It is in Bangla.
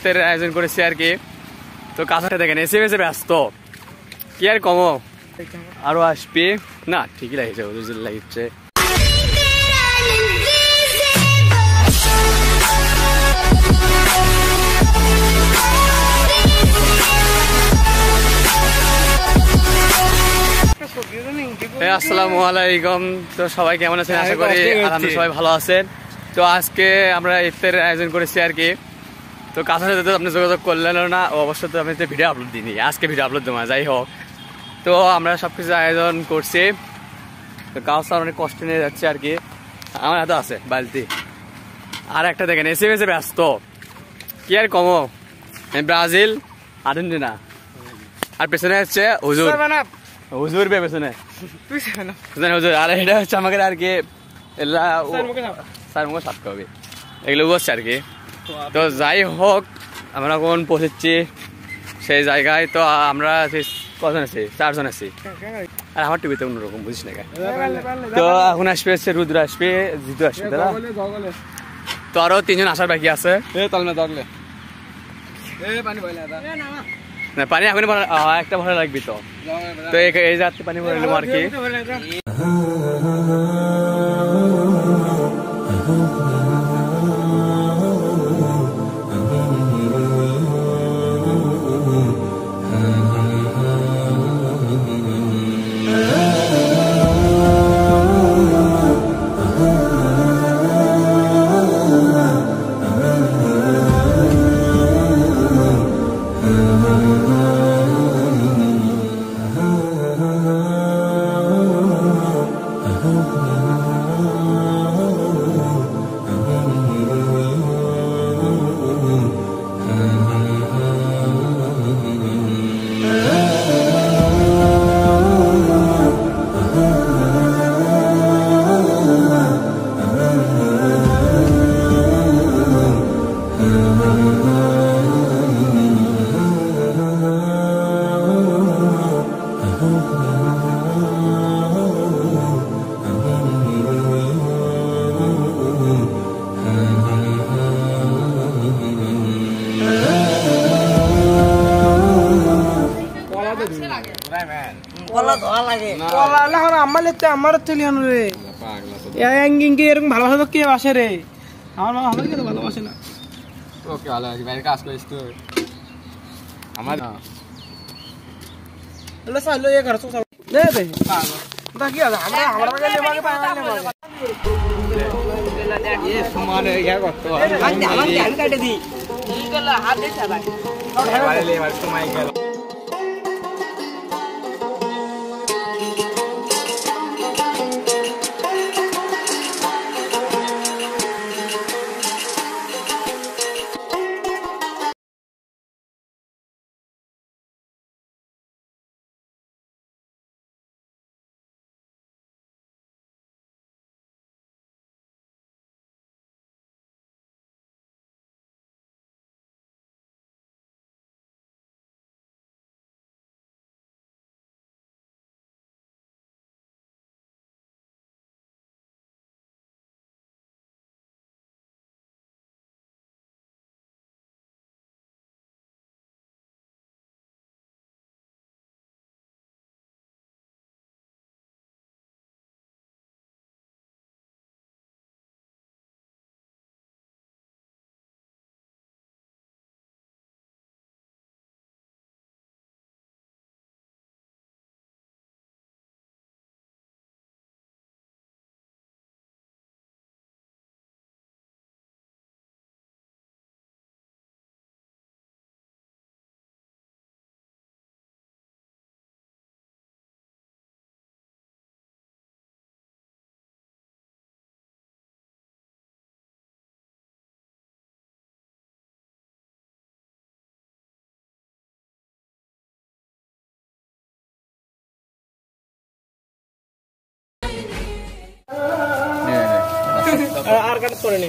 ইফতারের আয়োজন করেছি আর কি। তো কাছাটা দেখেন এসে বেসে ব্যস্ত কি আর কমো, আরো আসবে না। ঠিকই লাগছে, ওদের লাগছে। আসসালামু আলাইকুম। তো সবাই কেমন আছেন? আশা করি আলহামদুলিল্লাহ সবাই ভালো আছেন। তো আজকে আমরা ইফতারের আয়োজন করেছি আর কি। তো কাছার সাথে তো আপনি যোগাযোগ করলেন না, অবশ্যই তো আপনি ভিডিও আপলোড দিইনি, আজকে ভিডিও আপলোড দেবো। যাই হোক, তো আমরা সবকিছু আয়োজন করছি। তো কাউসার অনেক কষ্ট নিয়ে যাচ্ছে আর কি। আমার হাতে আছে বালতি। আর একটা দেখেন এসে বেসে ব্যস্ত কি আর কমো, ব্রাজিল আর্জেন্টিনা। আর পেছনে হচ্ছে হুজুর, হুজুর পেছনে হুজুর। আর এটা হচ্ছে আমাকে আর কি স্যার মুখে সাতকে হবে, এগুলো বসছে আর কি। তো যাই হোক, আমরা এখন পৌঁছেছি সেই জায়গায়। তো আমরা কজন আছি? 4 জন আছি। আর আমার টিভিতে অন্যরকম বুঝিস না। তো এখন আসবে হচ্ছে রুদ্র আসবে, জিতু আসবে, দাদা। তো আরো 3 জন আসার বাকি আছে। না পানি এখন একটা ভরা লাগবি। তো এই যাত্রী পানি ভরে নিলাম আর কি। আমার এরকম ভালোবাসা কে বাসে রে? আমার মা আমাকে তো ভালোবাসে না। ওকে ভালো আছে, বাইরে কাজ করিস তো। আমার চাইলো এ ঘর সব নে দে দেখি আমরা আমরা গেলে মাকে পাওয়া না এ সমান ইয়া করতে আমার ধ্যান কাটে দি কি গলা হাত দে চালাই বাইরে লে মার সময় গেল। আর কাট করে নি।